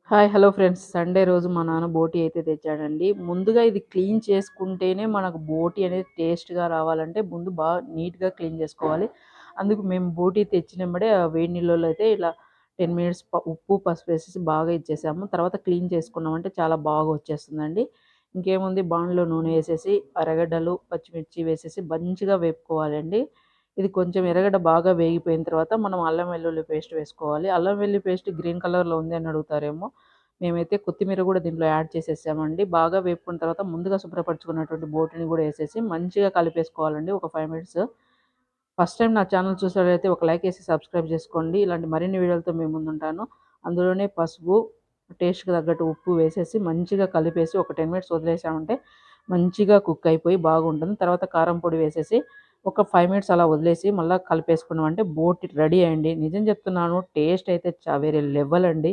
Hello friends. Sunday రోజు మా నాన్న బోటీ అయితే తెచ్చాడండి. ముందుగా ఇది క్లీన్ చేసుకుంటేనే మనకు బోటీ అనేది టేస్ట్‌గా రావాలంటే ముందు నీట్‌గా క్లీన్ చేసుకోవాలి. అందుకు మేము బోటీ తెచ్చినెంబడే వేడి నీళ్ళలో అయితే ఇలా 10 మినిట్స్ ఉప్పు, పసుపు వేసేసి బాగా ఇచ్చేసాము. తర్వాత క్లీన్ చేసుకున్నామంటే చాలా బాగా వచ్చేస్తుందండి. ఇంకేముంది, బాణలో నూనె వేసేసి ఎర్రగడ్డలు, పచ్చిమిర్చి వేసేసి మంచిగా వేపుకోవాలండి. ఇది కొంచెం ఎర్రగడ్డ బాగా వేగిపోయిన తర్వాత మనం అల్లం వెల్లుల్లి పేస్ట్ వేసుకోవాలి. అల్లం వెల్లుల్లి పేస్ట్ గ్రీన్ కలర్‌లో ఉంది అని అడుగుతారేమో! మేమైతే కొత్తిమీర కూడా దీంట్లో యాడ్ చేసేసామండి. బాగా వేపుకున్న తర్వాత ముందుగా శుభ్రపరచుకున్నటువంటి బోటిని కూడా ఏసేసి మంచిగా కలిపేసుకోవాలండి ఒక 5 మినిట్స్. ఫస్ట్ టైమ్ నా ఛానల్ చూసేవాళ్ళైతే ఒక లైక్ ఏసి సబ్స్క్రైబ్ చేసుకోండి. ఇలాంటి మరిన్ని వీడియోలతో మీ ముందుంటాను. అందులోనే పసుపు, టేస్ట్‌కి తగ్గట్టు ఉప్పు వేసేసి మంచిగా కలిపేసి ఒక 10 మినిట్స్ వదిలేసామంటే మంచిగా కుక్ అయిపోయి బాగుంటుంది. తర్వాత కారం పొడి వేసేసి ఒక 5 మినిట్స్ అలా వదిలేసి మళ్ళా కలిపేసుకున్నామంటే బోటి రెడీ అండి. నిజం చెప్తున్నాను, టేస్ట్ అయితే వేరే లెవెల్ అండి.